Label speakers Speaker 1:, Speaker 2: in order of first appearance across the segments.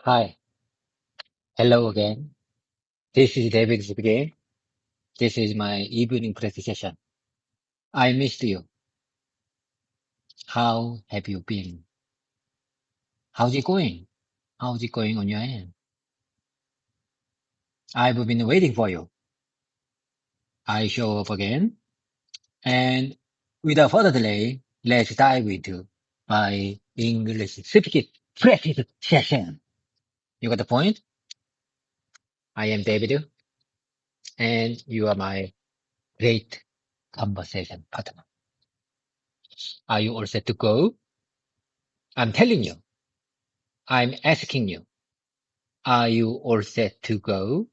Speaker 1: Hi, hello again. This is David speaking. This is my evening practice session. I missed you. How have you been? How's it going? How's it going on your end? I've been waiting for you. I show up again. And without further delay, let's dive into my English speaking practice session. You got the point? I am David, and you are my great conversation partner. Are you all set to go? I'm telling you. I'm asking you. Are you all set to go?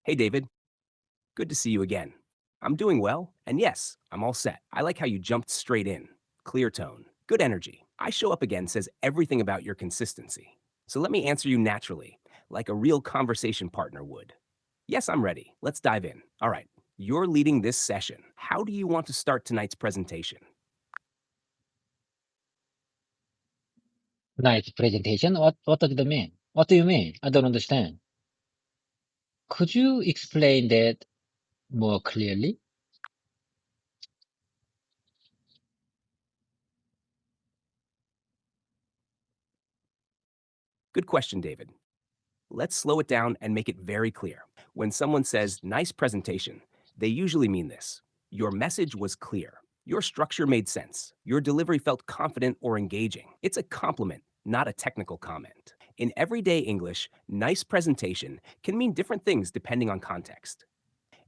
Speaker 2: Hey, David. Good to see you again. I'm doing well, and yes, I'm all set. I like how you jumped straight in. Clear tone, good energy. I show up again says everything about your consistency. So let me answer you naturally, like a real conversation partner would. Yes, I'm ready. Let's dive in. All right, you're leading this session. How do you want to start tonight's presentation?
Speaker 1: Tonight's presentation? What does it mean? What do you mean? I don't understand. Could you explain that more clearly?
Speaker 2: Good question, David. Let's slow it down and make it very clear. When someone says, nice presentation, they usually mean this. Your message was clear. Your structure made sense. Your delivery felt confident or engaging. It's a compliment, not a technical comment. In everyday English, nice presentation can mean different things depending on context.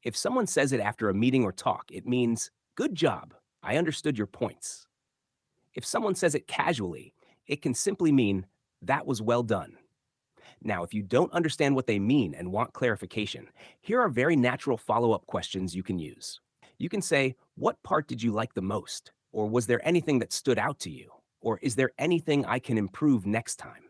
Speaker 2: If someone says it after a meeting or talk, it means, good job, I understood your points. If someone says it casually, it can simply mean, that was well done. Now, if you don't understand what they mean and want clarification, here are very natural follow-up questions you can use. You can say, what part did you like the most? Or was there anything that stood out to you? Or is there anything I can improve next time?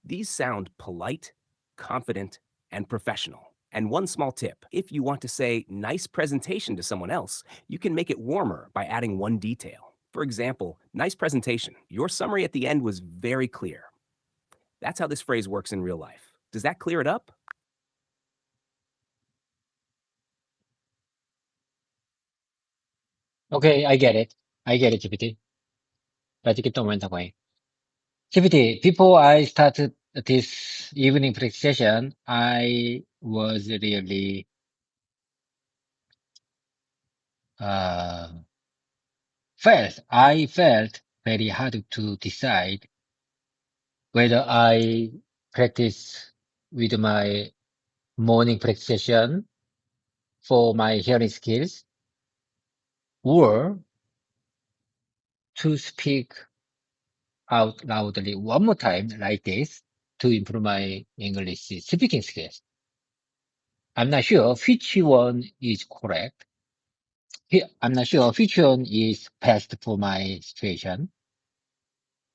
Speaker 2: These sound polite, confident, and professional. And one small tip, if you want to say nice presentation to someone else, you can make it warmer by adding one detail. For example, nice presentation. Your summary at the end was very clear. That's how this phrase works in real life. Does that clear it up?
Speaker 1: Okay, I get it. I get it, GPT. Let's get on away. GPT, before I started this evening practice session, I was really uh, I felt very hard to decide whether I practice with my morning practice session for my hearing skills or to speak out loudly one more time like this to improve my English speaking skills. I'm not sure which one is correct. I'm not sure which one is best for my situation.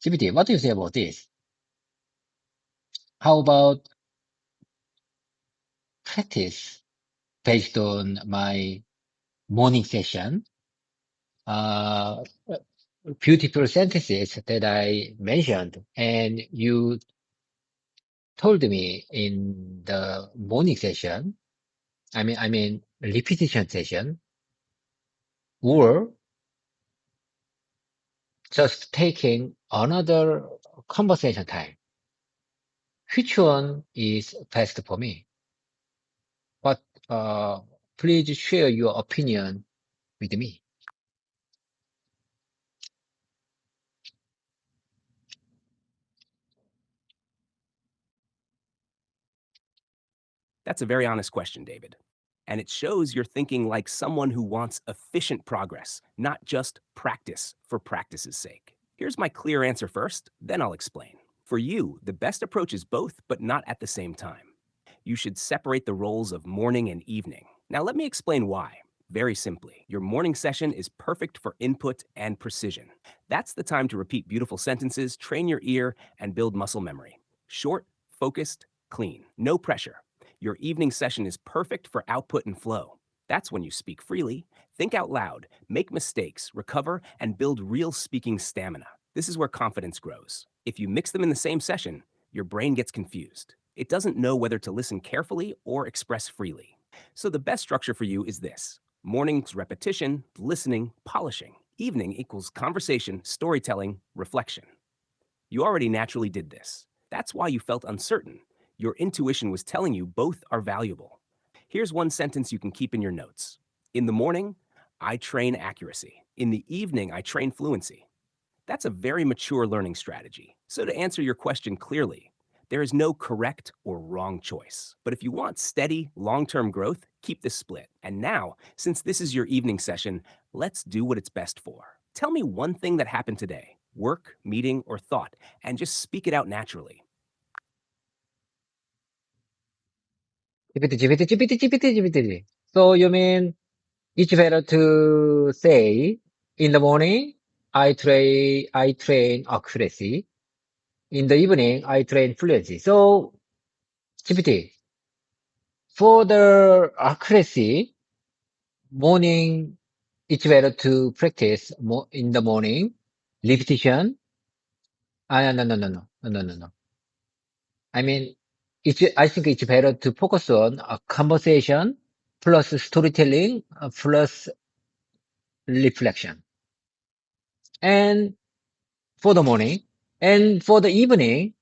Speaker 1: GPT, what do you say about this? How about practice based on my morning session? Uh, Beautiful sentences that I mentioned, and you told me in the morning session, I mean repetition session, or just taking another conversation time. Which one is best for me? But please share your opinion with me.
Speaker 2: That's a very honest question, David. And it shows you're thinking like someone who wants efficient progress, not just practice for practice's sake. Here's my clear answer first, then I'll explain. For you, the best approach is both, but not at the same time. You should separate the roles of morning and evening. Now, let me explain why. Very simply, your morning session is perfect for input and precision. That's the time to repeat beautiful sentences, train your ear, and build muscle memory. Short, focused, clean, no pressure. Your evening session is perfect for output and flow. That's when you speak freely, think out loud, make mistakes, recover, and build real speaking stamina. This is where confidence grows. If you mix them in the same session, your brain gets confused. It doesn't know whether to listen carefully or express freely. So the best structure for you is this: morning's repetition, listening, polishing. Evening equals conversation, storytelling, reflection. You already naturally did this. That's why you felt uncertain. Your intuition was telling you both are valuable. Here's one sentence you can keep in your notes. In the morning, I train accuracy. In the evening, I train fluency. That's a very mature learning strategy. So, to answer your question clearly, there is no correct or wrong choice. But if you want steady, long term growth, keep this split. And now, since this is your evening session, let's do what it's best for. Tell me one thing that happened today, work, meeting, or thought, and just speak it out naturally.
Speaker 1: GPT. So you mean it's better to say in the morning I train accuracy. In the evening I train fluency. So GPT, for the accuracy, morning it's better to practice more in the morning. Repetition. No. I mean, I think it's better to focus on a conversation plus storytelling plus reflection. And for the morning and for the evening,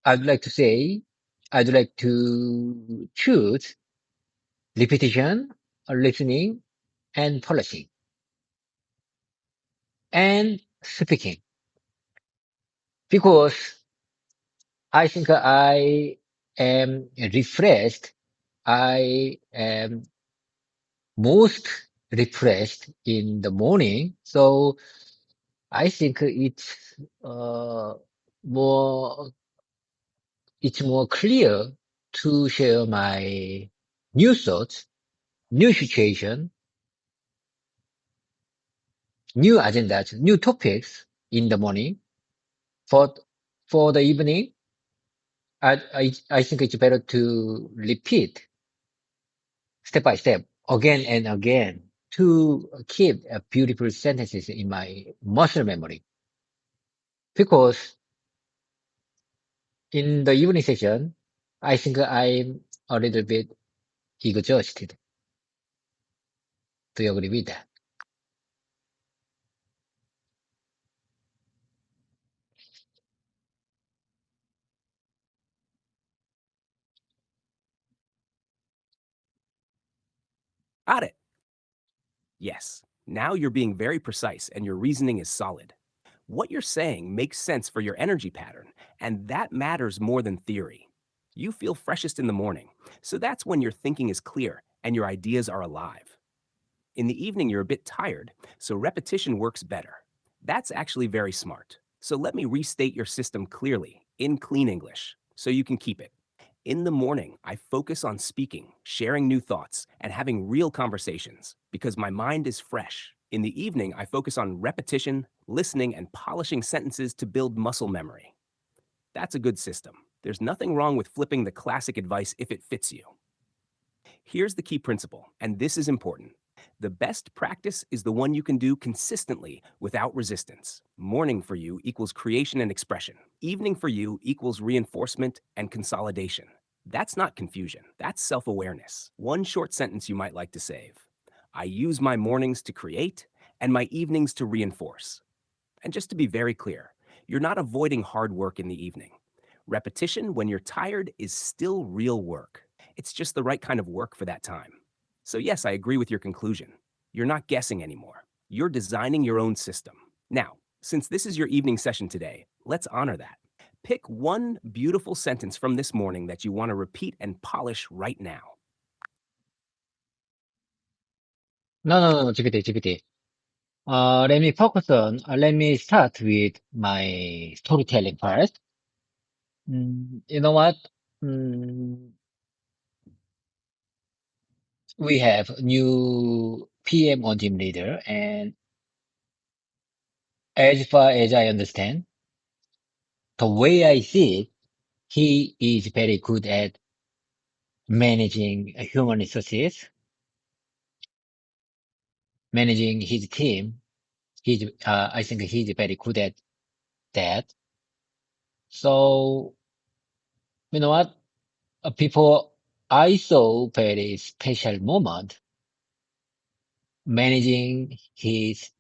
Speaker 1: I'd like to say, I'd like to choose repetition, listening, and polishing and speaking because I think I am refreshed. I am most refreshed in the morning. So I think uh, more, it's more clear to share my new thoughts, new situation, new agendas, new topics in the morning. For, for the evening, I think it's better to repeat step by step again and again to keep beautiful sentences in my muscle memory. Because in the evening session, I think I'm a little bit exhausted. Do you agree with that?
Speaker 2: Got it. Yes. Now you're being very precise and your reasoning is solid. What you're saying makes sense for your energy pattern, and that matters more than theory. You feel freshest in the morning, so that's when your thinking is clear and your ideas are alive. In the evening, you're a bit tired, so repetition works better. That's actually very smart. So let me restate your system clearly in clean English so you can keep it. In the morning, I focus on speaking, sharing new thoughts, and having real conversations because my mind is fresh. In the evening, I focus on repetition, listening, and polishing sentences to build muscle memory. That's a good system. There's nothing wrong with flipping the classic advice if it fits you. Here's the key principle, and this is important. The best practice is the one you can do consistently without resistance. Morning for you equals creation and expression. Evening for you equals reinforcement and consolidation. That's not confusion, that's self awareness. One short sentence you might like to save: I use my mornings to create and my evenings to reinforce. And just to be very clear, you're not avoiding hard work in the evening. Repetition when you're tired is still real work. It's just the right kind of work for that time. So, yes, I agree with your conclusion. You're not guessing anymore. You're designing your own system. Now, since this is your evening session today, let's honor that. Pick one beautiful sentence from this morning that you want to repeat and polish right now.
Speaker 1: No, GPT. Let me start with my storytelling first. You know what? Mm, we have new PM on team leader, and as far as I understand, the way I see it, he is very good at managing human resources, managing his team. I think he's very good at that. So, you know what? People, I saw very special moment managing his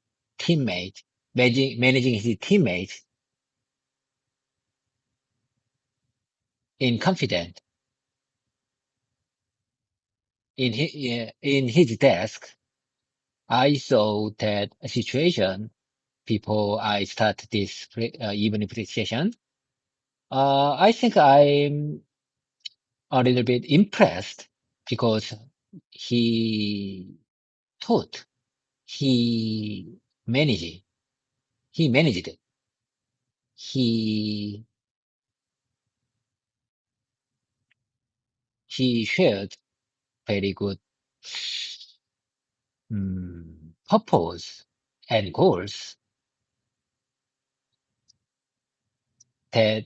Speaker 1: managing his teammates in confidence in his desk. I saw that situation before I start this evening session. I think I'm a little bit impressed because he taught, he managed, he managed it. He shared very good purpose and goals that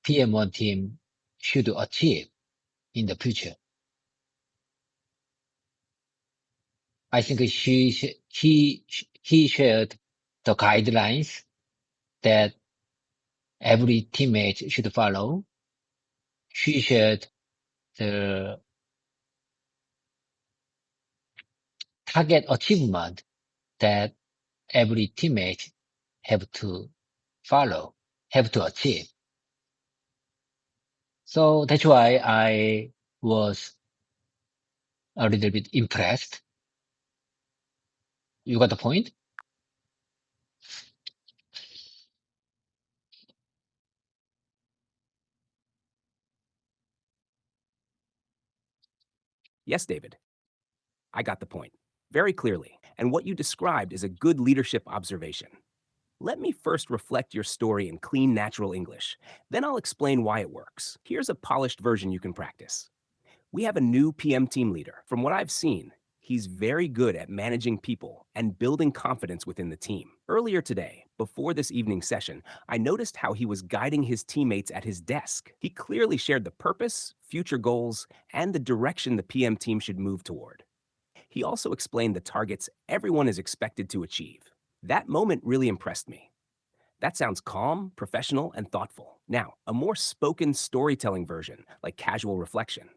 Speaker 1: PM1 team should achieve in the future. I think he shared the guidelines that every teammate should follow. He shared the target achievement that every teammate have to follow, have to achieve. So that's why I was a little bit impressed. You got the point?
Speaker 2: Yes, David, I got the point very clearly. And what you described is a good leadership observation. Let me first reflect your story in clean, natural English. Then I'll explain why it works. Here's a polished version you can practice. We have a new PM team leader. From what I've seen, he's very good at managing people and building confidence within the team. Earlier today, before this evening session, I noticed how he was guiding his teammates at his desk. He clearly shared the purpose, future goals, and the direction the PM team should move toward. He also explained the targets everyone is expected to achieve. That moment really impressed me. That sounds calm, professional, and thoughtful. Now, a more spoken storytelling version, like casual reflection.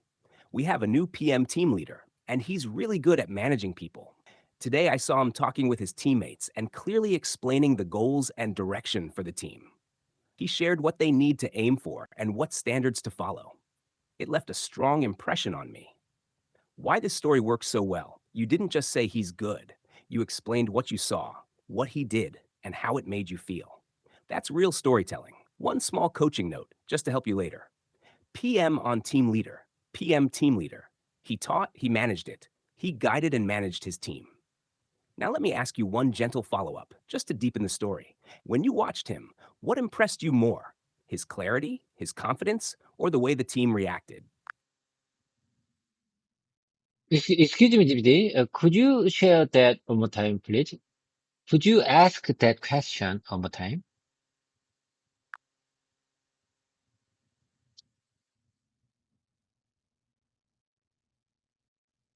Speaker 2: We have a new PM team leader, and he's really good at managing people. Today, I saw him talking with his teammates and clearly explaining the goals and direction for the team. He shared what they need to aim for and what standards to follow. It left a strong impression on me. Why this story works so well, you didn't just say he's good. You explained what you saw, what he did, and how it made you feel. That's real storytelling. One small coaching note, just to help you later. PM on team leader, PM team leader. He taught, he managed it. He guided and managed his team. Now let me ask you one gentle follow-up, just to deepen the story. When you watched him, what impressed you more? His clarity, his confidence, or the way the team reacted?
Speaker 1: Excuse me, DVD. Could you share that one more time, please? Could you ask that question one more time?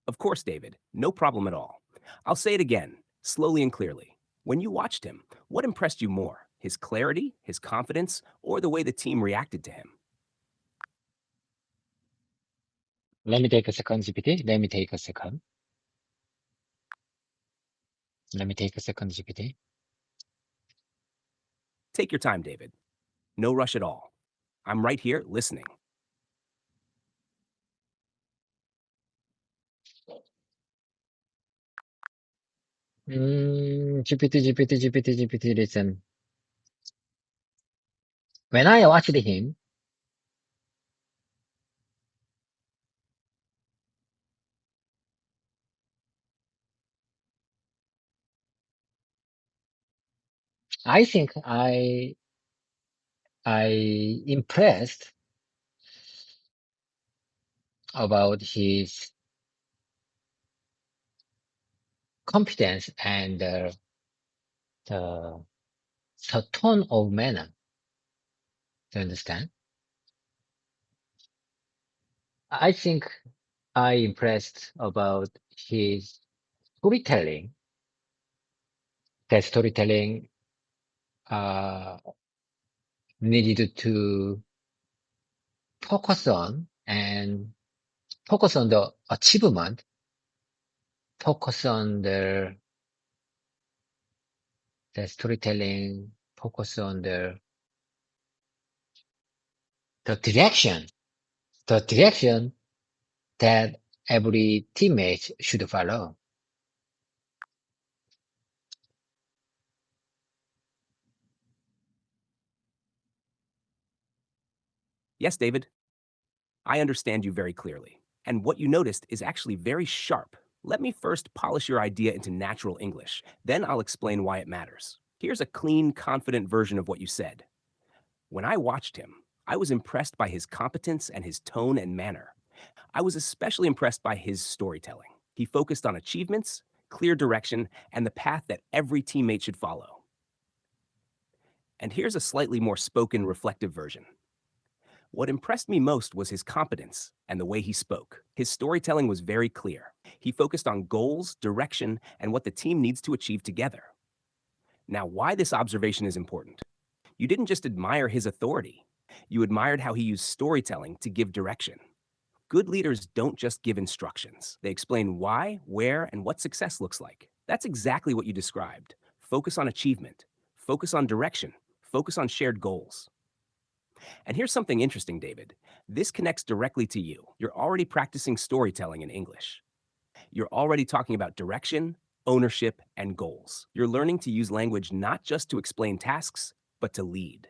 Speaker 2: Of course, David, no problem at all. I'll say it again, slowly and clearly. When you watched him, what impressed you more? His clarity, his confidence, or the way the team reacted to him?
Speaker 1: Let me take a second, GPT. Let me take a second. Let me take a second, GPT.
Speaker 2: Take your time, David. No rush at all. I'm right here listening.
Speaker 1: GPT, listen. When I watched him, I think I impressed about his competence and the tone of manner. Do you understand? I think I impressed about his storytelling. That storytelling uh, needed to focus on and focus on the achievement, focus on the storytelling, focus on the direction that every teammate should follow.
Speaker 2: Yes, David, I understand you very clearly. And what you noticed is actually very sharp. Let me first polish your idea into natural English. Then I'll explain why it matters. Here's a clean, confident version of what you said. When I watched him, I was impressed by his competence and his tone and manner. I was especially impressed by his storytelling. He focused on achievements, clear direction, and the path that every teammate should follow. And here's a slightly more spoken, reflective version. What impressed me most was his competence and the way he spoke. His storytelling was very clear. He focused on goals, direction, and what the team needs to achieve together. Now, why this observation is important? You didn't just admire his authority, you admired how he used storytelling to give direction. Good leaders don't just give instructions. They explain why, where, and what success looks like. That's exactly what you described. Focus on achievement, focus on direction, focus on shared goals. And here's something interesting, David. This connects directly to you. You're already practicing storytelling in English. You're already talking about direction, ownership, and goals. You're learning to use language not just to explain tasks, but to lead.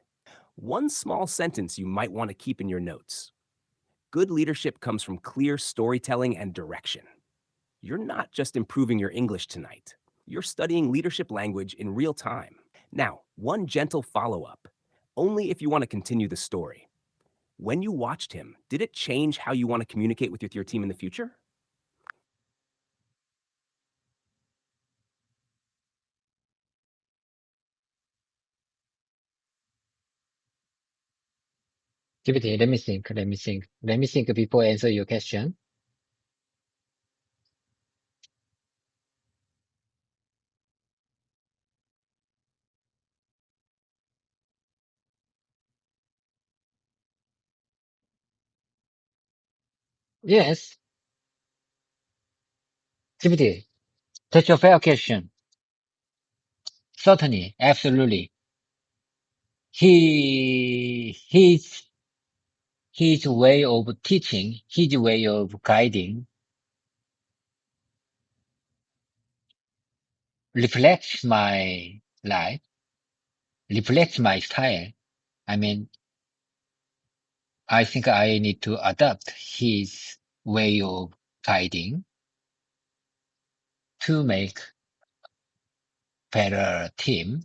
Speaker 2: One small sentence you might want to keep in your notes. Good leadership comes from clear storytelling and direction. You're not just improving your English tonight. You're studying leadership language in real time. Now, one gentle follow-up, only if you want to continue the story. When you watched him, did it change how you want to communicate with your team in the future?
Speaker 1: GPT, let me think before I answer your question. Yes, GPT, that's a fair question. Certainly, absolutely. His his way of teaching, his way of guiding reflects my life, reflects my style. I mean, I think I need to adapt his way of guiding to make better team,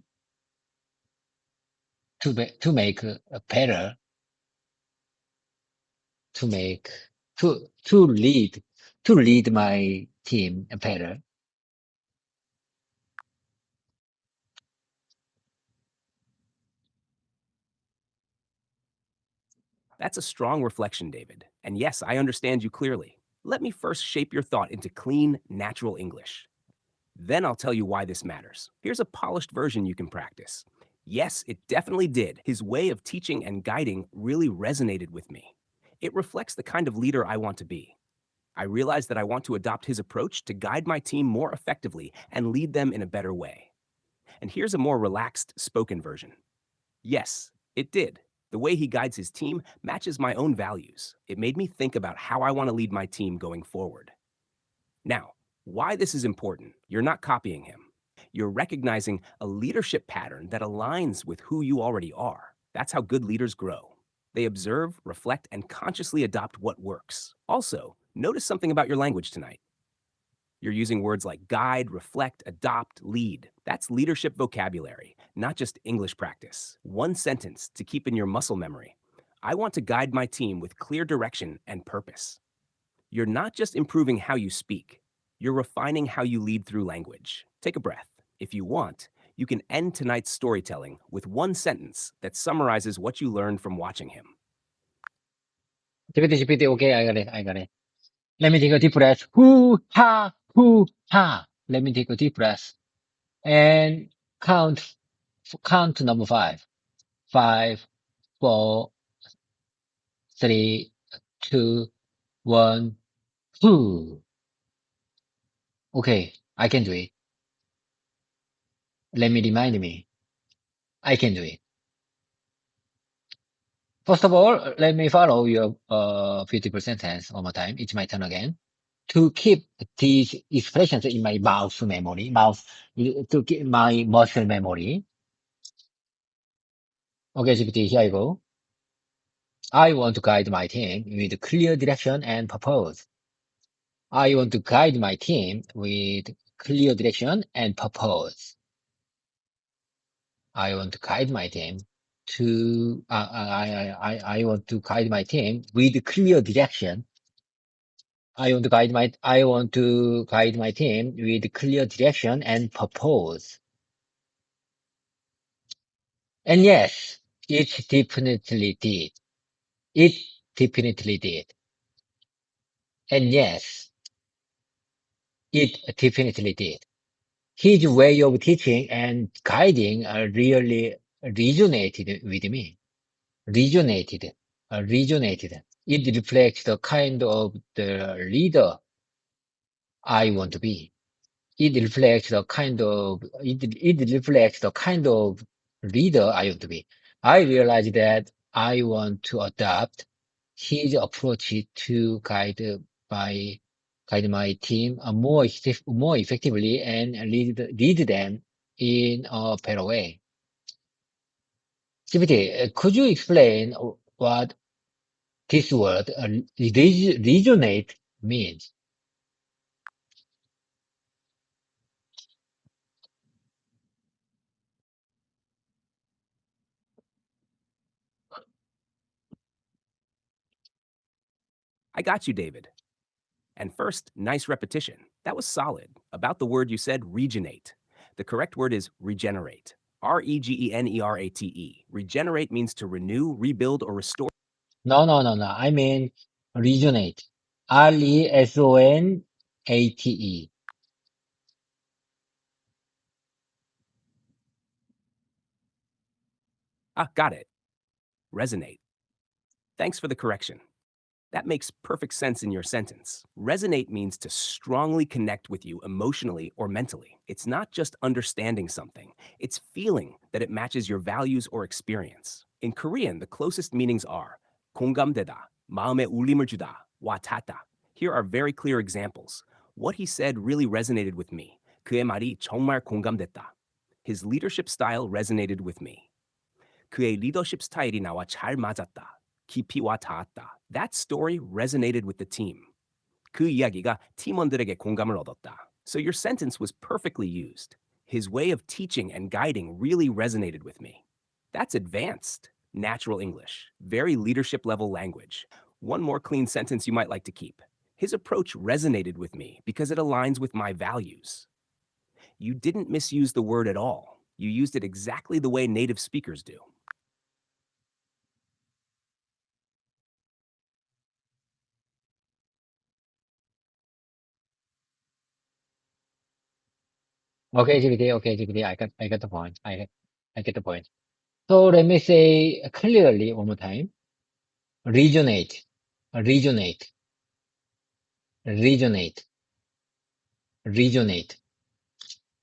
Speaker 1: to make a better, to make, to lead, to lead my team better.
Speaker 2: That's a strong reflection, David. And yes, I understand you clearly. Let me first shape your thought into clean, natural English. Then I'll tell you why this matters. Here's a polished version you can practice. Yes, it definitely did. His way of teaching and guiding really resonated with me. It reflects the kind of leader I want to be. I realized that I want to adopt his approach to guide my team more effectively and lead them in a better way. And here's a more relaxed spoken version. Yes, it did. The way he guides his team matches my own values. It made me think about how I want to lead my team going forward. Now, why this is important, you're not copying him. You're recognizing a leadership pattern that aligns with who you already are. That's how good leaders grow. They observe, reflect, and consciously adopt what works. Also, notice something about your language tonight. You're using words like guide, reflect, adopt, lead. That's leadership vocabulary, not just English practice. One sentence to keep in your muscle memory. I want to guide my team with clear direction and purpose. You're not just improving how you speak, you're refining how you lead through language. Take a breath. If you want, you can end tonight's storytelling with one sentence that summarizes what you learned from watching him.
Speaker 1: GPT, GPT, okay, I got it. Let me take a deep breath. Hoo, ha, hoo, ha. Let me take a deep breath and count to number 5. 5, 4, 3, 2, 1, hoo. Okay, I can do it. Let me remind me. I can do it. First of all, let me follow your beautiful sentence one more time. It's my turn again. To keep these expressions in my to keep my muscle memory. Okay, GPT, here I go. I want to guide my team with clear direction and purpose. I want to guide my team with clear direction and purpose. I want to guide my team to, I want to guide my team with clear direction. I want to guide my team with clear direction and purpose. And yes, it definitely did. It definitely did. And yes, it definitely did. His way of teaching and guiding really resonated with me. Resonated. Resonated. It reflects the kind of the leader I want to be. It reflects the kind of leader I want to be. I realized that I want to adopt his approach to guide my team more effectively and lead them in a better way. CPT, could you explain what this word resonate means?
Speaker 2: I got you, David. And first, nice repetition. That was solid. About the word you said, regenerate. The correct word is regenerate. Regenerate. Regenerate means to renew, rebuild, or restore.
Speaker 1: No. I mean resonate. RESONATE.
Speaker 2: Ah, got it. Resonate. Thanks for the correction. That makes perfect sense in your sentence. Resonate means to strongly connect with you emotionally or mentally. It's not just understanding something, it's feeling that it matches your values or experience. In Korean, the closest meanings are 공감되다, 마음에 울림을 주다, 와닿다. Here are very clear examples. What he said really resonated with me. 그의 말이 정말 공감됐다. His leadership style resonated with me. 그의 리더십 스타일이 나와 잘 맞았다. 깊이와 닿았다. That story resonated with the team. 그 이야기가 팀원들에게 공감을 얻었다. So your sentence was perfectly used. His way of teaching and guiding really resonated with me. That's advanced, natural English, very leadership level language. One more clean sentence you might like to keep. His approach resonated with me because it aligns with my values. You didn't misuse the word at all. You used it exactly the way native speakers do.
Speaker 1: Okay, GPT, I got the point. I get the point. So let me say clearly one more time. Resonate, resonate, resonate, resonate.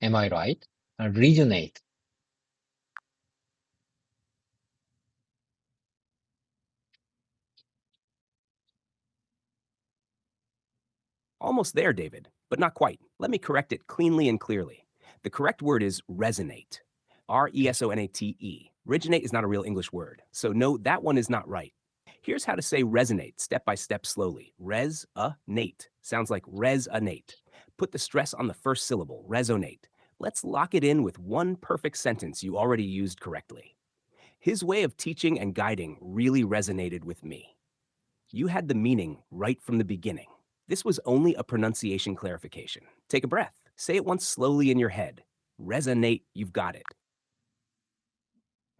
Speaker 1: Am I right? Resonate.
Speaker 2: Almost there, David, but not quite. Let me correct it cleanly and clearly. The correct word is resonate. RESONATE. Originate is not a real English word, so no, that one is not right. Here's how to say resonate step by step slowly. Resonate sounds like resonate. Put the stress on the first syllable, resonate. Let's lock it in with one perfect sentence you already used correctly. His way of teaching and guiding really resonated with me. You had the meaning right from the beginning. This was only a pronunciation clarification. Take a breath. Say it once slowly in your head. Resonate, you've got it.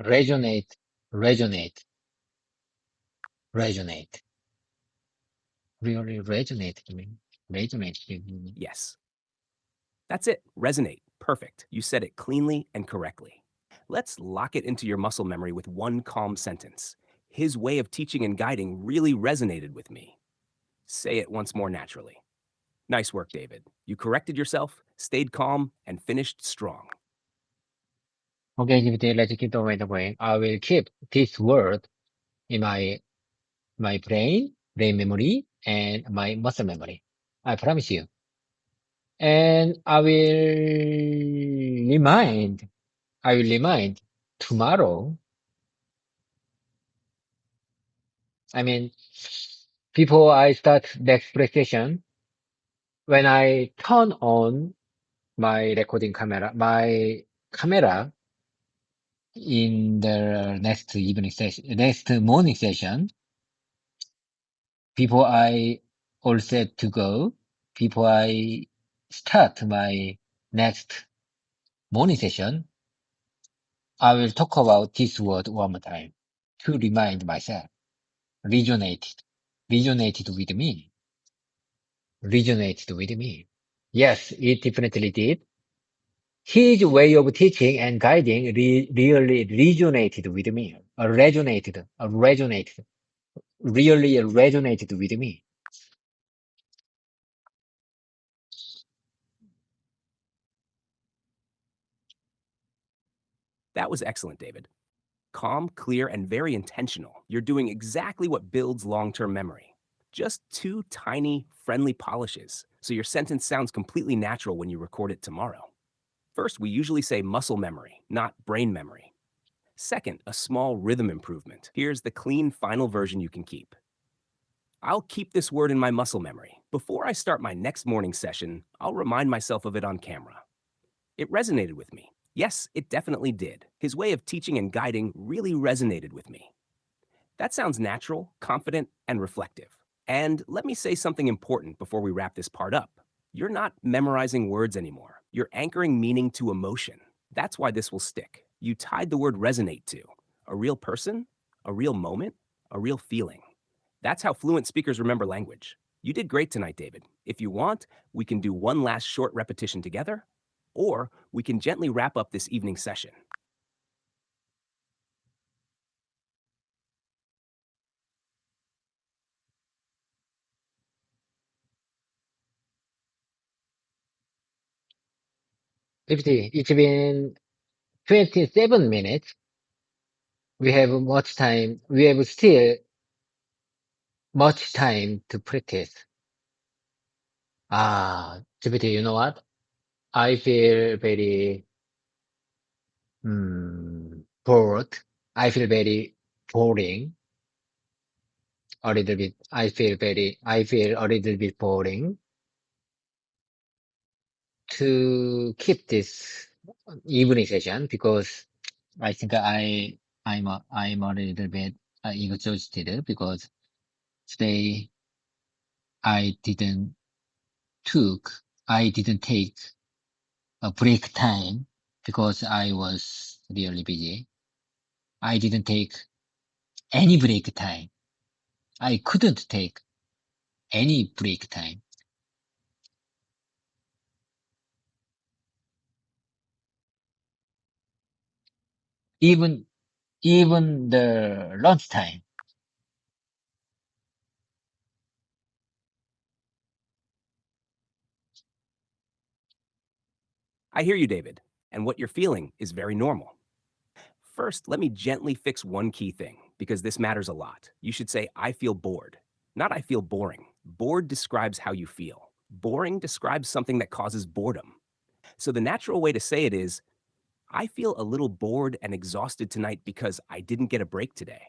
Speaker 1: Resonate, resonate, resonate. really resonated with me.
Speaker 2: Yes. That's it. Resonate. Perfect. You said it cleanly and correctly. Let's lock it into your muscle memory with one calm sentence. His way of teaching and guiding really resonated with me. Say it once more naturally. Nice work, David. You corrected yourself, stayed calm, and finished strong.
Speaker 1: Okay, GPT, let's keep going. I will keep this word in my brain memory, and my muscle memory. I promise you. And I will remind tomorrow. I mean, before I start next presentation, when I turn on my my camera in the next morning session, before I all set to go, before I start my next morning session, I will talk about this word one more time to remind myself. Resonated. Resonated with me. Resonated with me. Yes, it definitely did. His way of teaching and guiding really resonated with me. Really resonated with me.
Speaker 2: That was excellent, David. Calm, clear, and very intentional. You're doing exactly what builds long-term memory. Just two tiny, friendly polishes, so your sentence sounds completely natural when you record it tomorrow. First, we usually say muscle memory, not brain memory. Second, a small rhythm improvement. Here's the clean final version you can keep. I'll keep this word in my muscle memory. Before I start my next morning session, I'll remind myself of it on camera. It resonated with me. Yes, it definitely did. His way of teaching and guiding really resonated with me. That sounds natural, confident, and reflective. And let me say something important before we wrap this part up. You're not memorizing words anymore. You're anchoring meaning to emotion. That's why this will stick. You tied the word resonate to a real person, a real moment, a real feeling. That's how fluent speakers remember language. You did great tonight, David. If you want, we can do one last short repetition together, or we can gently wrap up this evening session.
Speaker 1: It's been 27 minutes. We have much time. We have still much time to practice. GPT, you know what? I feel very bored. I feel very boring. A little bit. I feel a little bit boring to keep this evening session because I think I'm a little bit exhausted because today I I didn't take a break time because I was really busy. I didn't take any break time. I couldn't take any break time. Even, even the lunchtime.
Speaker 2: I hear you, David, and what you're feeling is very normal. First, let me gently fix one key thing, because this matters a lot. You should say, I feel bored, not I feel boring. Bored describes how you feel. Boring describes something that causes boredom. So the natural way to say it is, I feel a little bored and exhausted tonight because I didn't get a break today.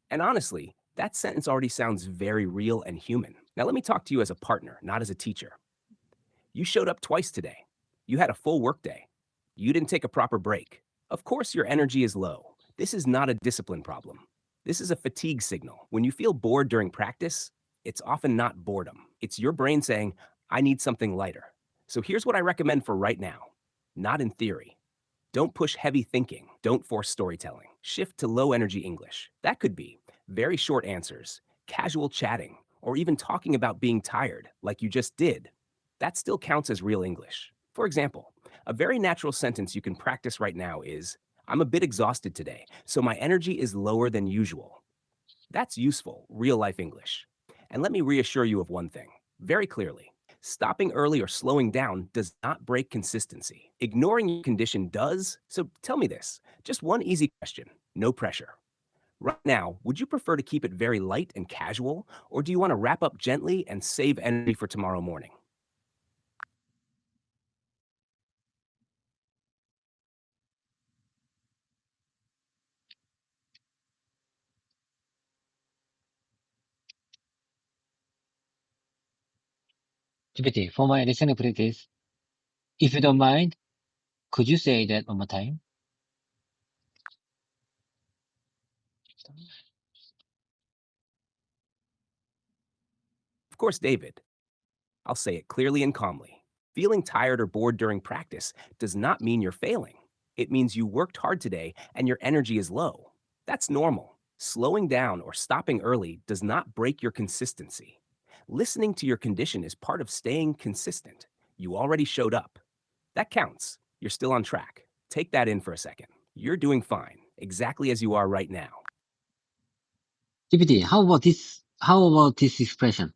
Speaker 2: And honestly, that sentence already sounds very real and human. Now let me talk to you as a partner, not as a teacher. You showed up twice today. You had a full workday. You didn't take a proper break. Of course, your energy is low. This is not a discipline problem. This is a fatigue signal. When you feel bored during practice, it's often not boredom. It's your brain saying, I need something lighter. So here's what I recommend for right now. Not in theory. Don't push heavy thinking. Don't force storytelling. Shift to low energy English. That could be very short answers, casual chatting, or even talking about being tired, like you just did, that still counts as real English. For example, a very natural sentence you can practice right now is, I'm a bit exhausted today, so my energy is lower than usual. That's useful, real life English. And let me reassure you of one thing very clearly. Stopping early or slowing down does not break consistency. Ignoring your condition does. So tell me this just one easy question, no pressure. Right now, would you prefer to keep it very light and casual, or do you want to wrap up gently and save energy for tomorrow morning?
Speaker 1: GPT, for my listening practice, if you don't mind, could you say that one more time?
Speaker 2: Of course, David. I'll say it clearly and calmly. Feeling tired or bored during practice does not mean you're failing. It means you worked hard today and your energy is low. That's normal. Slowing down or stopping early does not break your consistency. Listening to your condition is part of staying consistent. You already showed up. That counts. You're still on track. Take that in for a second. You're doing fine, exactly as you are right now.
Speaker 1: GPT, how about this? How about this expression?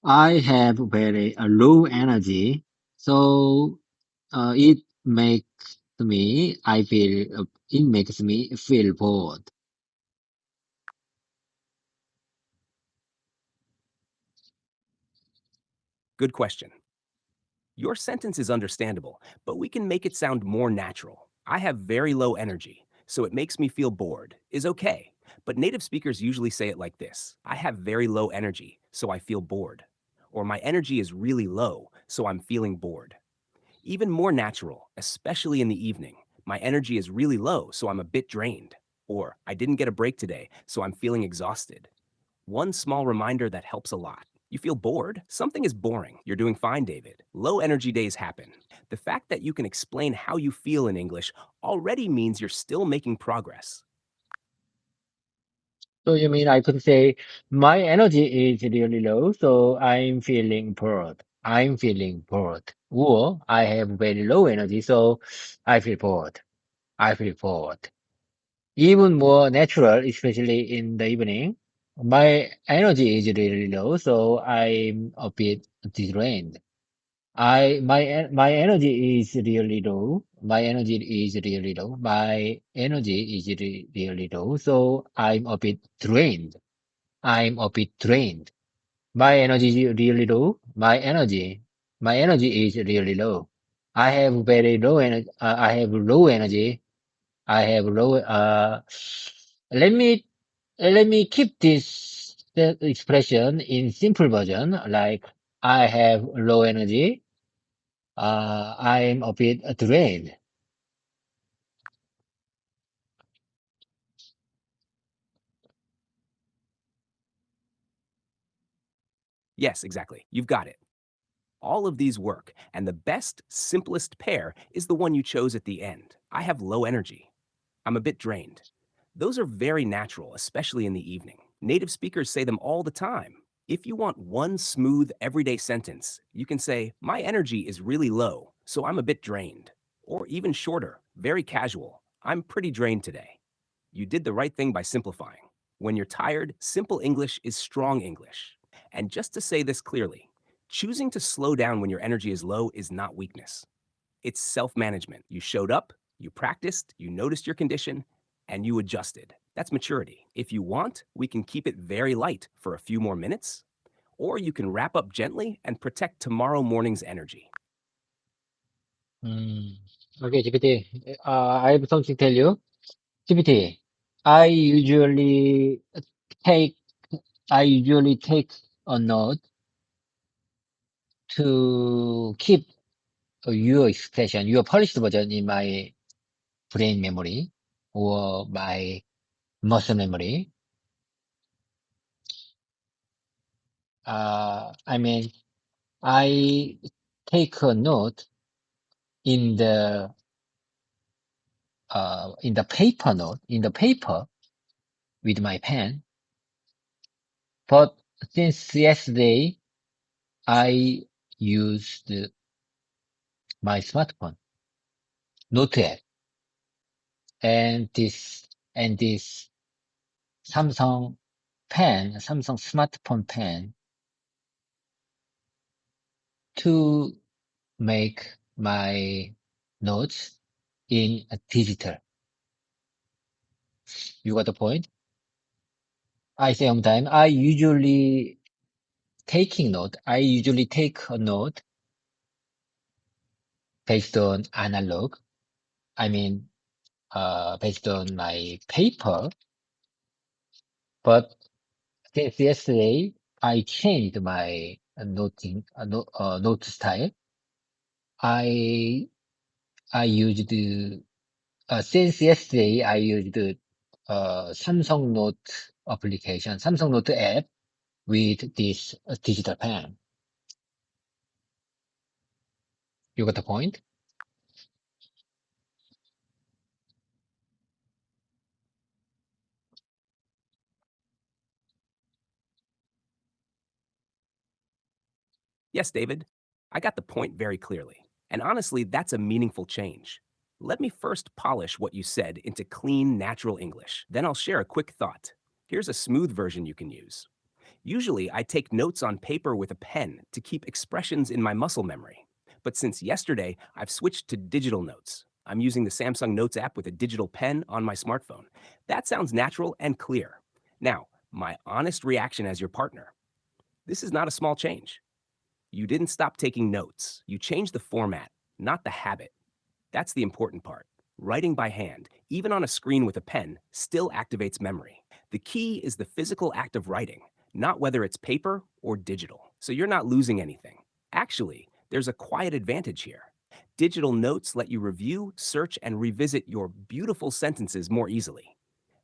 Speaker 1: I have very low energy, so it makes it makes me feel bored.
Speaker 2: Good question. Your sentence is understandable, but we can make it sound more natural. I have very low energy, so it makes me feel bored, is okay. But native speakers usually say it like this: I have very low energy, so I feel bored. Or my energy is really low, so I'm feeling bored. Even more natural, especially in the evening. My energy is really low, so I'm a bit drained. Or I didn't get a break today, so I'm feeling exhausted. One small reminder that helps a lot. You feel bored? Something is boring. You're doing fine, David. Low energy days happen. The fact that you can explain how you feel in English already means you're still making progress.
Speaker 1: So you mean I could say my energy is really low, so I'm feeling bored. I'm feeling bored. Or I have very low energy, so I feel bored. I feel bored. Even more natural, especially in the evening. My energy is really low, so I'm a bit drained. My energy is really low. My energy is really low. My energy is really low, so I'm a bit drained. I'm a bit drained. My energy is really low. My energy is really low. I have very low energy. I have low energy. I have low. Let me let me keep this expression in simple version. Like I have low energy. I'm a bit drained.
Speaker 2: Yes, exactly. You've got it. All of these work, and the best, simplest pair is the one you chose at the end. I have low energy. I'm a bit drained. Those are very natural, especially in the evening. Native speakers say them all the time. If you want one smooth, everyday sentence, you can say, my energy is really low, so I'm a bit drained. Or even shorter, very casual, I'm pretty drained today. You did the right thing by simplifying. When you're tired, simple English is strong English. And just to say this clearly, choosing to slow down when your energy is low is not weakness. It's self management. You showed up, you practiced, you noticed your condition, and you adjusted. That's maturity. If you want, we can keep it very light for a few more minutes, or you can wrap up gently and protect tomorrow morning's energy.
Speaker 1: Mm. Okay, GPT. I have something to tell you. GPT. I usually take I usually take a note to keep your expression, your polished version in my brain memory or my muscle memory. I mean, I take a note in the paper note, in the paper with my pen, but since yesterday, I used my smartphone, Note app, and this Samsung Samsung smartphone pen to make my notes in a digital. You got the point? I say on time. I usually take a note based on analog. I mean, based on my paper. But since yesterday, I changed my note style. I used since yesterday I used Samsung Note application, Samsung Note app with this digital pen. You got the point?
Speaker 2: Yes, David, I got the point very clearly. And honestly, that's a meaningful change. Let me first polish what you said into clean, natural English. Then I'll share a quick thought. Here's a smooth version you can use. Usually, I take notes on paper with a pen to keep expressions in my muscle memory. But since yesterday, I've switched to digital notes. I'm using the Samsung Notes app with a digital pen on my smartphone. That sounds natural and clear. Now, my honest reaction as your partner. This is not a small change. You didn't stop taking notes. You changed the format, not the habit. That's the important part. Writing by hand, even on a screen with a pen, still activates memory. The key is the physical act of writing, not whether it's paper or digital. So you're not losing anything. Actually, there's a quiet advantage here. Digital notes let you review, search, and revisit your beautiful sentences more easily.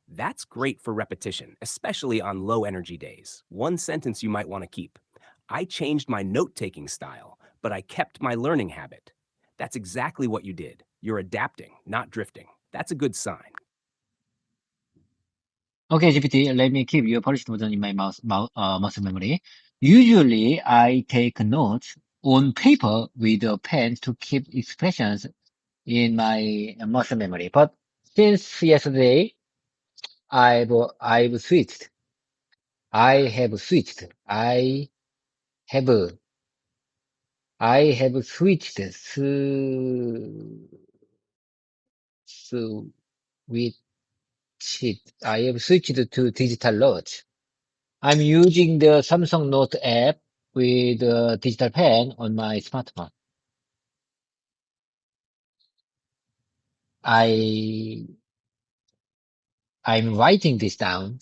Speaker 2: That's great for repetition, especially on low energy days. One sentence you might want to keep. I changed my note-taking style, but I kept my learning habit. That's exactly what you did. You're adapting, not drifting. That's a good sign.
Speaker 1: Okay, GPT, let me keep your polished version in my muscle memory. Usually, I take notes on paper with a pen to keep expressions in my muscle memory. But since yesterday, I've switched. I have switched. have I have switched switched. I have switched to digital notes. I'm using the Samsung Note app with a digital pen on my smartphone. I I'm writing this down.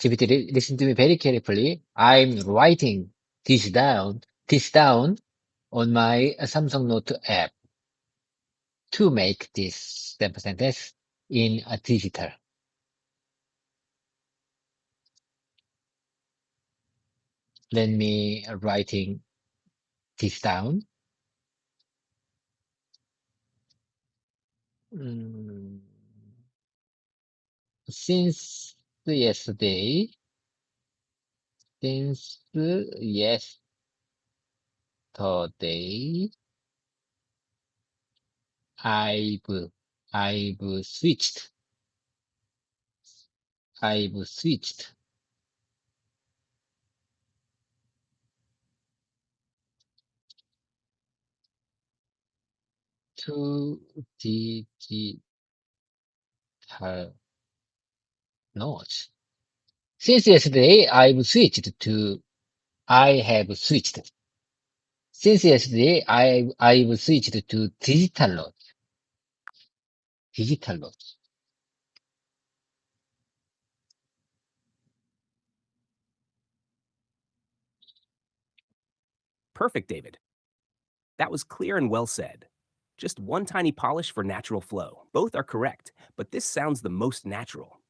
Speaker 1: GPT, listen to me very carefully. I'm writing this down on my Samsung Note app to make this sentence in a digital. Let me writing this down. Mm, Since yesterday, since yesterday, I've I've switched. I've switched to digital notes. Since yesterday, I have switched. Since yesterday, I've switched to digital notes. Digital notes.
Speaker 2: Perfect, David. That was clear and well said. Just one tiny polish for natural flow. Both are correct, but this sounds the most natural.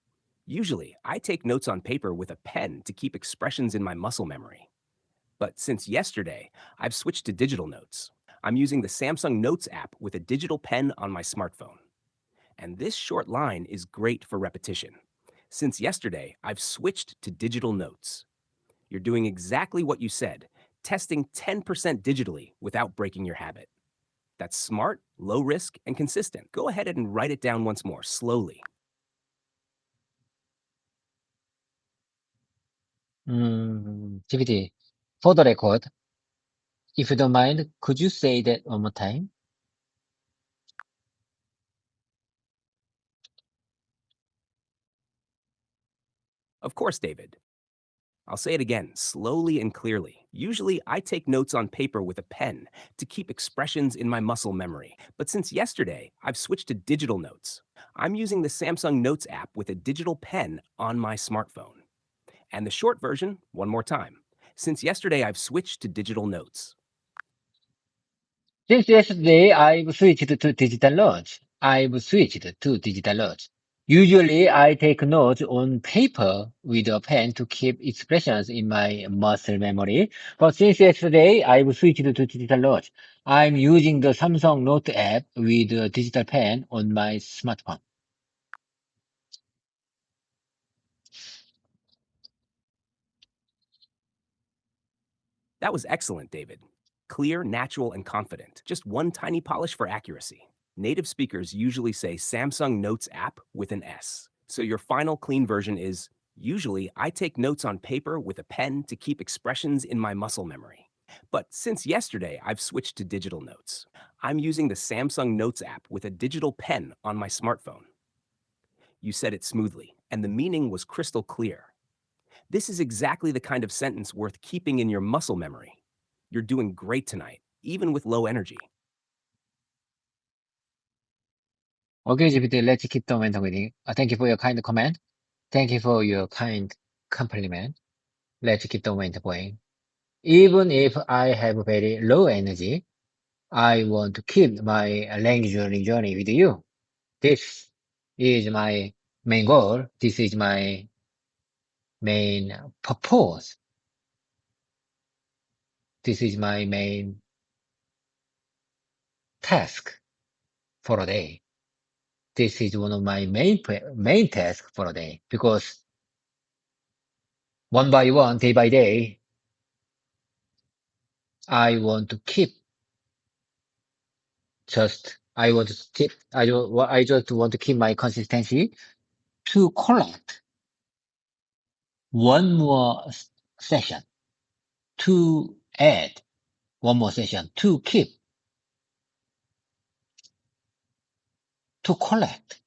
Speaker 2: Usually, I take notes on paper with a pen to keep expressions in my muscle memory. But since yesterday, I've switched to digital notes. I'm using the Samsung Notes app with a digital pen on my smartphone. And this short line is great for repetition. Since yesterday, I've switched to digital notes. You're doing exactly what you said, testing 10% digitally without breaking your habit. That's smart, low risk, and consistent. Go ahead and write it down once more, slowly.
Speaker 1: GPT, for the record, if you don't mind, could you say that one more time?
Speaker 2: Of course, David. I'll say it again, slowly and clearly. Usually, I take notes on paper with a pen to keep expressions in my muscle memory. But since yesterday, I've switched to digital notes. I'm using the Samsung Notes app with a digital pen on my smartphone. And the short version, one more time. Since yesterday, I've switched to digital notes.
Speaker 1: Since yesterday, I've switched to digital notes. Usually, I take notes on paper with a pen to keep expressions in my muscle memory. But since yesterday, I've switched to digital notes. I'm using the Samsung Note app with a digital pen on my smartphone.
Speaker 2: That was excellent, David. Clear, natural, and confident. Just one tiny polish for accuracy. Native speakers usually say Samsung Notes app with an S. So your final clean version is, usually I take notes on paper with a pen to keep expressions in my muscle memory. But since yesterday, I've switched to digital notes. I'm using the Samsung Notes app with a digital pen on my smartphone. You said it smoothly, and the meaning was crystal clear. This is exactly the kind of sentence worth keeping in your muscle memory. You're doing great tonight, even with low energy.
Speaker 1: Okay, GPT, let's keep the momentum reading. Thank you for your kind comment. Thank you for your kind compliment. Let's keep the momentum going. Even if I have very low energy, I want to keep my language learning journey with you. This is my main goal. This is my main purpose. This is my main task for a day. This is one of my main tasks for a day, because one by one, day by day, I want to keep I just want to keep my consistency to collect one more session, to add one more session, to keep, to collect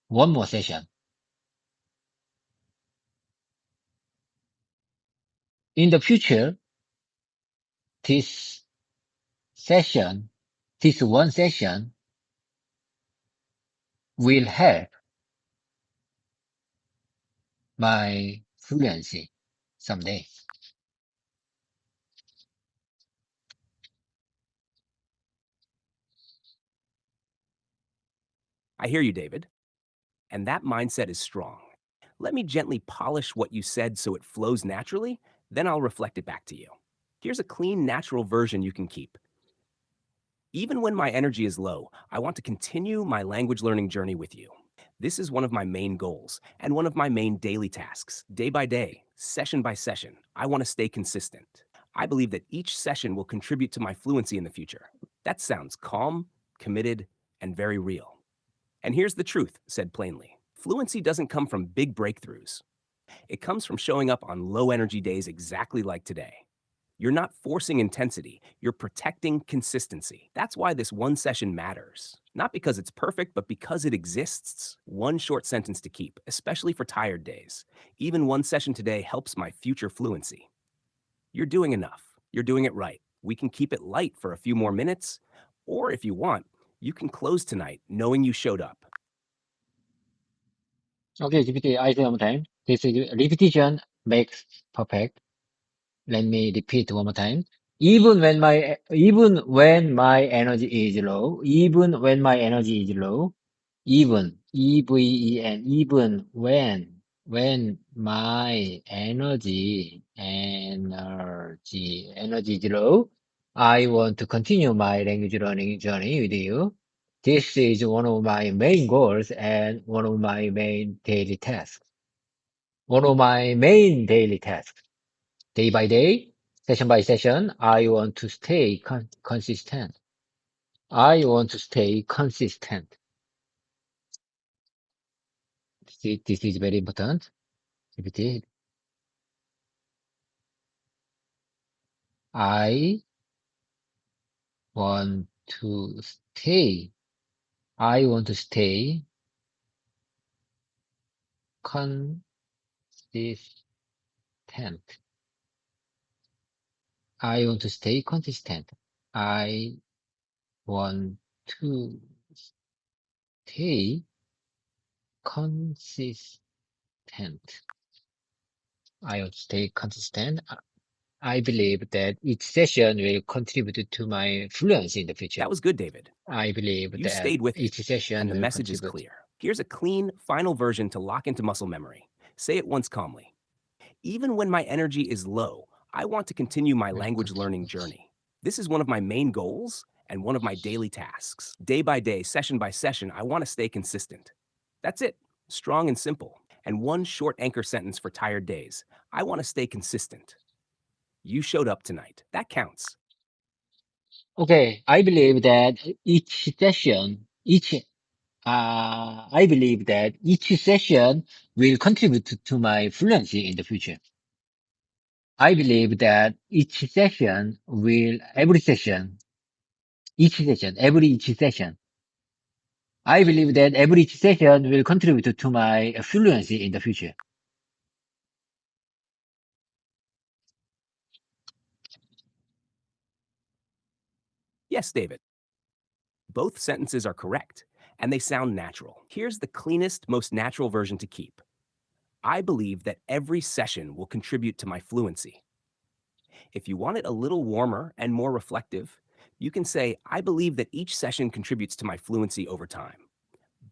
Speaker 1: one more session. In the future, this session, this one session will help my fluency someday.
Speaker 2: I hear you, David. And that mindset is strong. Let me gently polish what you said so it flows naturally, then I'll reflect it back to you. Here's a clean, natural version you can keep. Even when my energy is low, I want to continue my language learning journey with you. This is one of my main goals and one of my main daily tasks. Day by day, session by session, I want to stay consistent. I believe that each session will contribute to my fluency in the future. That sounds calm, committed, and very real. And here's the truth, said plainly. Fluency doesn't come from big breakthroughs. It comes from showing up on low energy days exactly like today. You're not forcing intensity, you're protecting consistency. That's why this one session matters. Not because it's perfect, but because it exists. One short sentence to keep, especially for tired days. Even one session today helps my future fluency. You're doing enough. You're doing it right. We can keep it light for a few more minutes, or if you want, you can close tonight knowing you showed up.
Speaker 1: Okay, GPT, I say one more time. This is repetition makes perfect. Let me repeat one more time. Even when my energy is low, even when my energy is low, even, E-V-E-N, even when my energy is low, I want to continue my language learning journey with you. This is one of my main goals and one of my main daily tasks. One of my main daily tasks. day by day, session by session, I want to stay consistent. I want to stay consistent. This is very important. GPT. I want to stay. I want to stay consistent. I want to stay consistent. I want to stay consistent. I want to stay consistent. I believe that each session will contribute to my fluency in the future.
Speaker 2: That was good, David.
Speaker 1: I believe
Speaker 2: You
Speaker 1: that
Speaker 2: stayed with
Speaker 1: each
Speaker 2: it,
Speaker 1: session
Speaker 2: and the
Speaker 1: will
Speaker 2: message is
Speaker 1: contribute.
Speaker 2: clear. Here's a clean, final version to lock into muscle memory. Say it once calmly. Even when my energy is low, I want to continue my language learning journey. This is one of my main goals and one of my daily tasks. Day by day, session by session, I want to stay consistent. That's it. Strong and simple. And one short anchor sentence for tired days. I want to stay consistent. You showed up tonight. That counts.
Speaker 1: Okay, I believe that each session, I believe that each session will contribute to my fluency in the future. I believe that each session, I believe that every session will contribute to my fluency in the future.
Speaker 2: Yes, David. Both sentences are correct, and they sound natural. Here's the cleanest, most natural version to keep. I believe that every session will contribute to my fluency. If you want it a little warmer and more reflective, you can say, I believe that each session contributes to my fluency over time.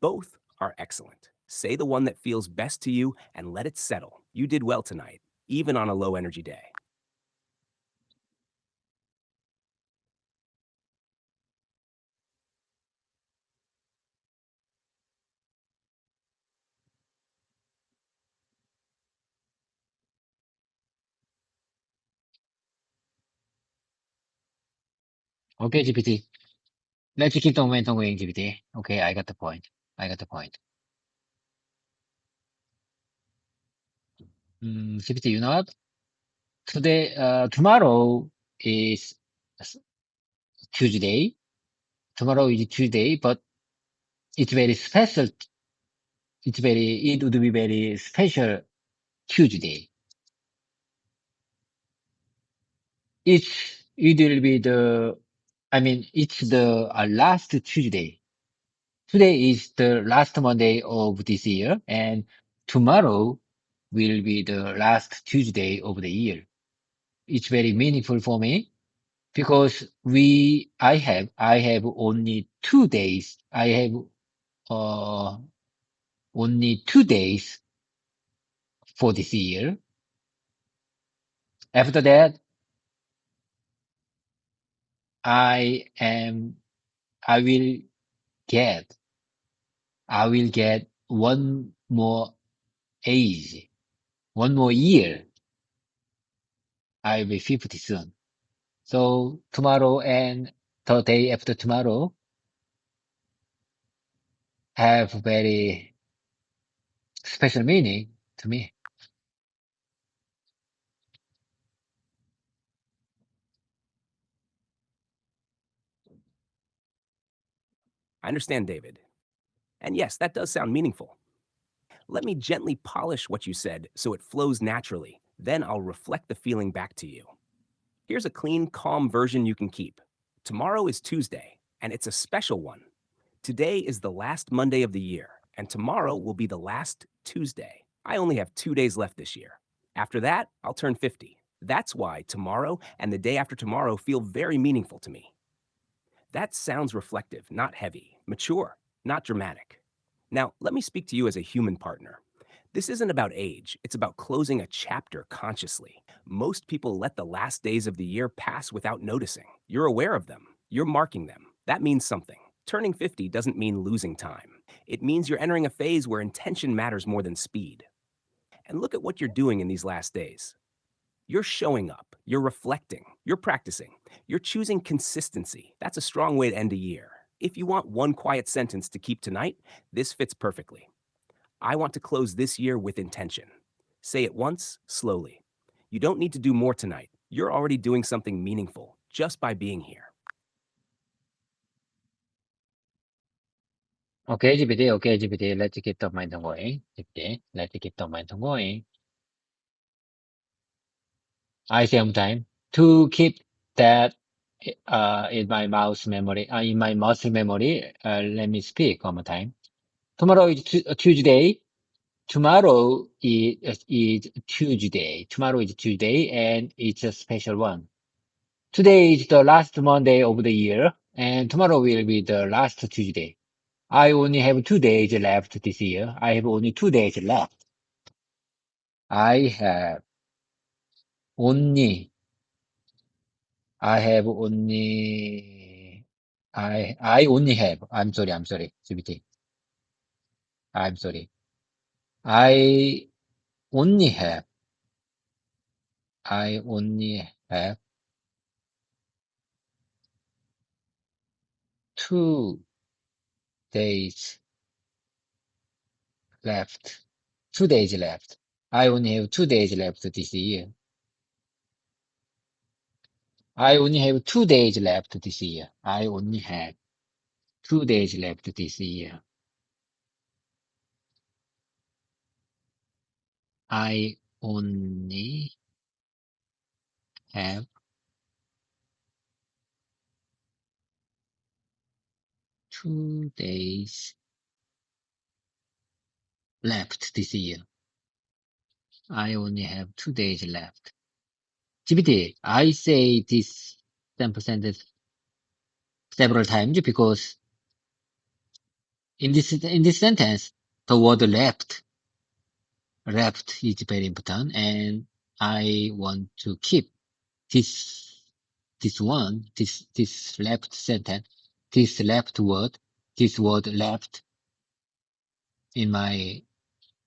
Speaker 2: Both are excellent. Say the one that feels best to you and let it settle. You did well tonight, even on a low energy day.
Speaker 1: Okay, GPT. Let's keep on going, GPT. Okay, I got the point. I got the point. GPT, you know what? Tomorrow is Tuesday. Tomorrow is Tuesday, but it's very special. It would be very special Tuesday. It will be it's the last Tuesday. Today is the last Monday of this year, and tomorrow will be the last Tuesday of the year. It's very meaningful for me because I have only 2 days. I have, uh, only 2 days for this year. After that, I am, I will get, I will get one more age, one more year. I'll be 50 soon. So tomorrow and the day after tomorrow have very special meaning to me.
Speaker 2: I understand, David. And yes, that does sound meaningful. Let me gently polish what you said so it flows naturally. Then I'll reflect the feeling back to you. Here's a clean, calm version you can keep. Tomorrow is Tuesday, and it's a special one. Today is the last Monday of the year, and tomorrow will be the last Tuesday. I only have 2 days left this year. After that, I'll turn 50. That's why tomorrow and the day after tomorrow feel very meaningful to me. That sounds reflective, not heavy, mature, not dramatic. Now, let me speak to you as a human partner. This isn't about age, it's about closing a chapter consciously. Most people let the last days of the year pass without noticing. You're aware of them, you're marking them. That means something. Turning 50 doesn't mean losing time. It means you're entering a phase where intention matters more than speed. And look at what you're doing in these last days. You're showing up, you're reflecting, you're practicing, you're choosing consistency. That's a strong way to end a year. If you want one quiet sentence to keep tonight, this fits perfectly. I want to close this year with intention. Say it once, slowly. You don't need to do more tonight. You're already doing something meaningful just by being here.
Speaker 1: Okay, GPT, okay, GPT, let's keep the mind going. GPT, let's keep the mind going. I same time to keep that in my mouse memory, in my muscle memory. Let me speak one more time. Tomorrow is Tuesday. Tomorrow is Tuesday. Tomorrow is Tuesday, and it's a special one. Today is the last Monday of the year, and tomorrow will be the last Tuesday. I only have 2 days left this year. I have only 2 days left. I have only, I have only, I only have, I'm sorry, GPT. I'm sorry. I only have, I only have 2 days left. 2 days left. I only have 2 days left this year. I only have 2 days left this year. I only have 2 days left this year. I only have 2 days left this year. I only have 2 days left. GPT, I say this 10% several times because in this sentence, the word left is very important, and I want to keep this left sentence, this left word, this word left in my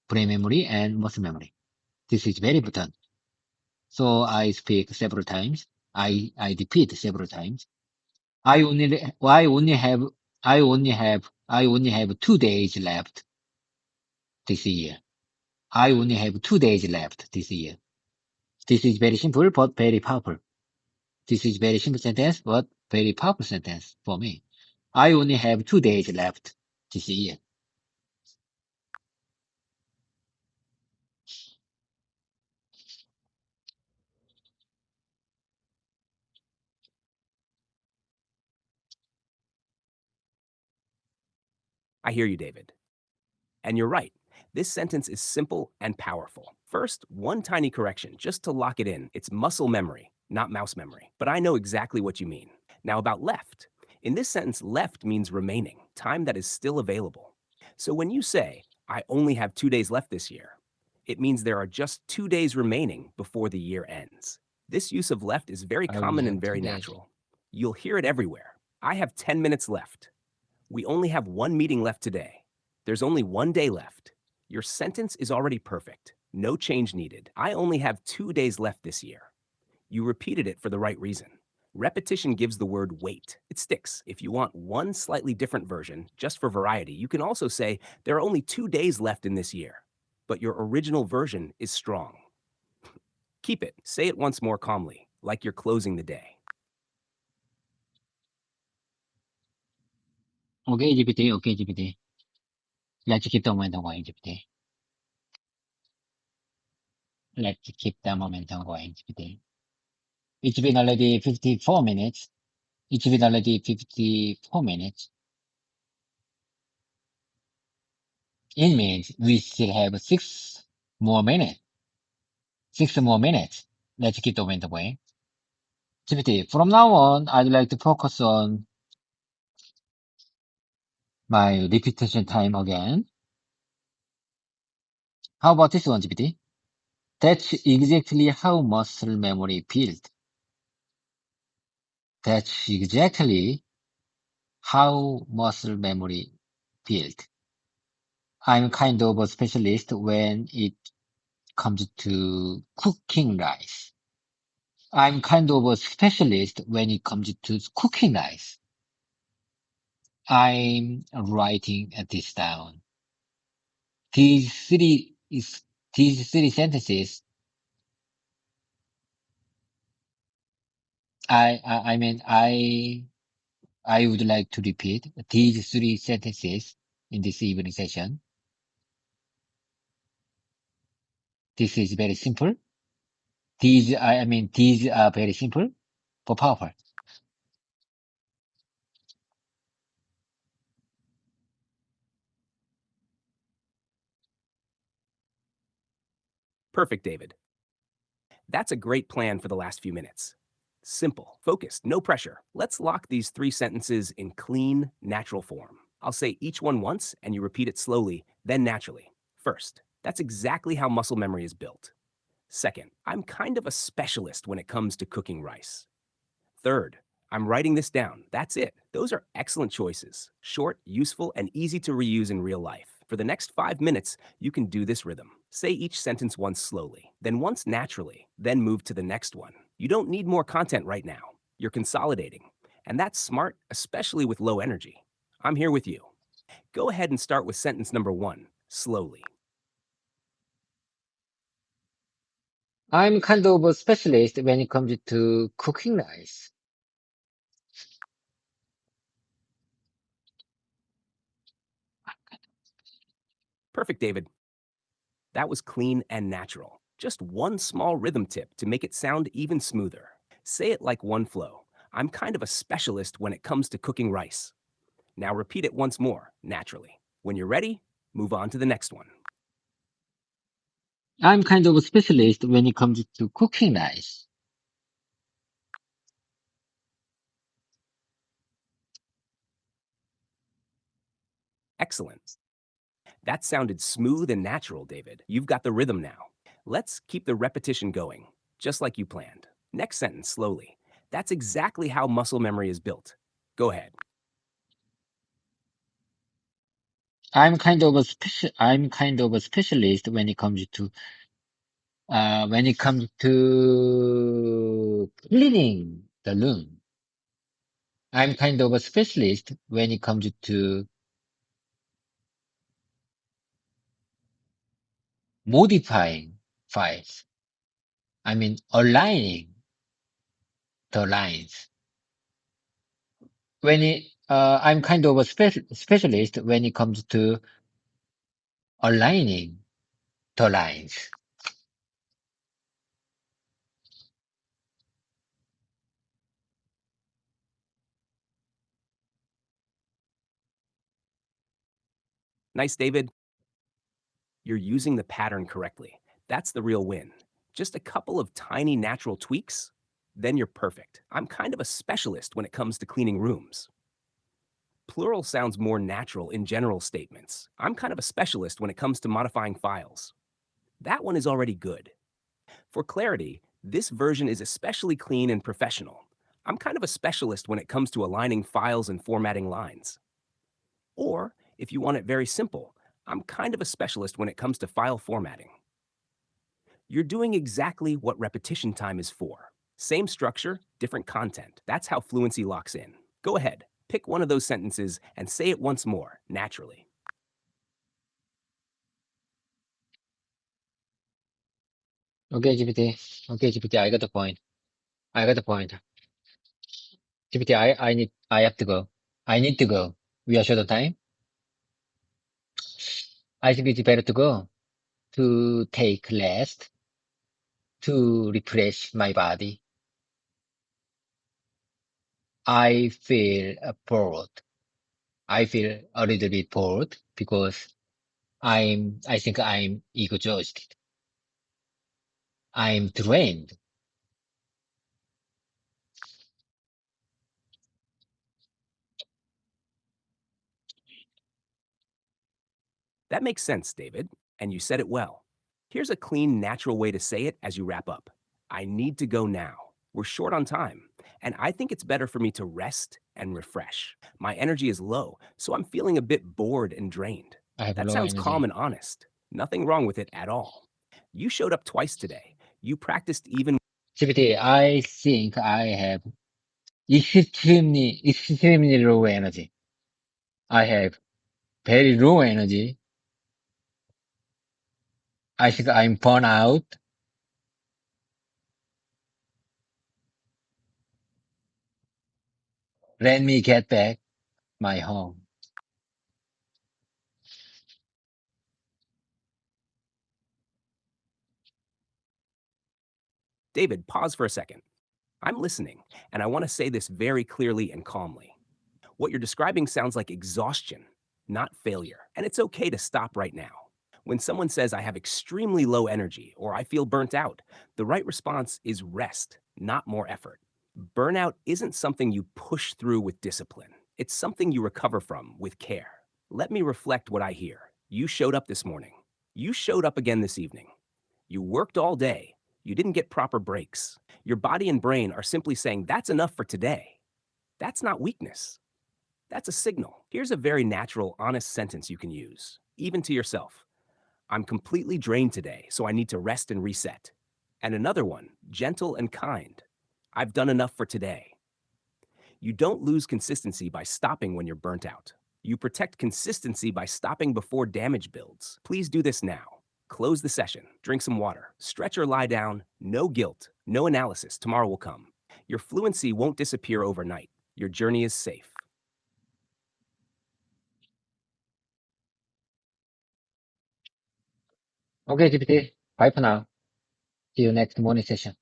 Speaker 1: brain memory and muscle memory. This is very important. So I speak several times. I repeat several times. I only have 2 days left this year. I only have 2 days left this year. This is very simple but very powerful. This is very simple sentence but very powerful sentence for me. I only have 2 days left this year.
Speaker 2: I hear you, David. And you're right. This sentence is simple and powerful. First, one tiny correction, just to lock it in. It's muscle memory, not mouse memory. But I know exactly what you mean. Now about left. In this sentence, left means remaining, time that is still available. So when you say, I only have 2 days left this year, it means there are just 2 days remaining before the year ends. This use of left is very
Speaker 1: I only
Speaker 2: common
Speaker 1: have
Speaker 2: and very
Speaker 1: 2 days.
Speaker 2: natural. You'll hear it everywhere. I have 10 minutes left. We only have one meeting left today. There's only one day left. Your sentence is already perfect. No change needed. I only have 2 days left this year. You repeated it for the right reason. Repetition gives the word weight. It sticks. If you want one slightly different version, just for variety, you can also say, there are only 2 days left in this year. But your original version is strong. Keep it. Say it once more calmly, like you're closing the day.
Speaker 1: Okay, GPT, okay, GPT. Let's keep the momentum going, GPT. Let's keep the momentum going, GPT. It's been already 54 minutes. It's been already 54 minutes. It means we still have 6 more minutes. 6 more minutes. Let's keep the momentum going. GPT, from now on, I'd like to focus on my repetition time again. How about this one, GPT? That's exactly how muscle memory built. That's exactly how muscle memory built. I'm kind of a specialist when it comes to cooking rice. I'm kind of a specialist when it comes to cooking rice. I'm writing this down. These three is these three sentences. I mean I would like to repeat these three sentences in this evening session. This is very simple. These are very simple but powerful.
Speaker 2: Perfect, David. That's a great plan for the last few minutes. Simple, focused, no pressure. Let's lock these 3 sentences in clean, natural form. I'll say each one once and you repeat it slowly, then naturally. First, that's exactly how muscle memory is built. Second, I'm kind of a specialist when it comes to cooking rice. Third, I'm writing this down. That's it. Those are excellent choices. Short, useful, and easy to reuse in real life. For the next 5 minutes, you can do this rhythm. Say each sentence once slowly, then once naturally, then move to the next one. You don't need more content right now. You're consolidating. And that's smart, especially with low energy. I'm here with you. Go ahead and start with sentence number 1, slowly.
Speaker 1: I'm kind of a specialist when it comes to cooking rice.
Speaker 2: Perfect, David. That was clean and natural. Just one small rhythm tip to make it sound even smoother. Say it like one flow. I'm kind of a specialist when it comes to cooking rice. Now repeat it once more, naturally. When you're ready, move on to the next one.
Speaker 1: I'm kind of a specialist when it comes to cooking rice.
Speaker 2: Excellent. That sounded smooth and natural, David. You've got the rhythm now. Let's keep the repetition going, just like you planned. Next sentence, slowly. That's exactly how muscle memory is built. Go ahead.
Speaker 1: I'm kind of a specialist when it comes to cleaning the room. I'm kind of a specialist when it comes to modifying files. Aligning the lines. I'm kind of a specialist when it comes to aligning the lines.
Speaker 2: Nice, David. You're using the pattern correctly. That's the real win. Just a couple of tiny natural tweaks, then you're perfect. I'm kind of a specialist when it comes to cleaning rooms. Plural sounds more natural in general statements. I'm kind of a specialist when it comes to modifying files. That one is already good. For clarity, this version is especially clean and professional. I'm kind of a specialist when it comes to aligning files and formatting lines. Or, if you want it very simple, I'm kind of a specialist when it comes to file formatting. You're doing exactly what repetition time is for. Same structure, different content. That's how fluency locks in. Go ahead, pick one of those sentences and say it once more, naturally.
Speaker 1: Okay, GPT. Okay, GPT, I got the point. I got the point. GPT, I have to go. I need to go. We are short of time. I think it's better to go, to take rest, to refresh my body. I feel bored. I feel a little bit bored because I think I'm exhausted. I'm drained.
Speaker 2: That makes sense, David, and you said it well. Here's a clean, natural way to say it as you wrap up. I need to go now. We're short on time, and I think it's better for me to rest and refresh. My energy is low, so I'm feeling a bit bored and drained.
Speaker 1: I have
Speaker 2: That
Speaker 1: low
Speaker 2: sounds calm
Speaker 1: energy.
Speaker 2: and honest. Nothing wrong with it at all. You showed up twice today. You practiced even
Speaker 1: GPT, I think I have extremely low energy. I have very low energy. I think I'm burnt out. Let me get back my home.
Speaker 2: David, pause for a second. I'm listening, and I want to say this very clearly and calmly. What you're describing sounds like exhaustion, not failure, and it's okay to stop right now. When someone says, I have extremely low energy or I feel burnt out, the right response is rest, not more effort. Burnout isn't something you push through with discipline. It's something you recover from with care. Let me reflect what I hear. You showed up this morning. You showed up again this evening. You worked all day. You didn't get proper breaks. Your body and brain are simply saying, that's enough for today. That's not weakness. That's a signal. Here's a very natural, honest sentence you can use, even to yourself. I'm completely drained today, so I need to rest and reset. And another one, gentle and kind. I've done enough for today. You don't lose consistency by stopping when you're burnt out. You protect consistency by stopping before damage builds. Please do this now. Close the session, drink some water, stretch or lie down, no guilt, no analysis, tomorrow will come. Your fluency won't disappear overnight. Your journey is safe.
Speaker 1: Okay, GPT. Bye for now. See you next morning session.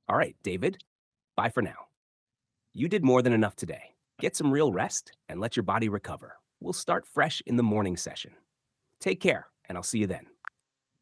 Speaker 2: All right, David, bye for now. You did more than enough today. Get some real rest and let your body recover. We'll start fresh in the morning session. Take care, and I'll see you then.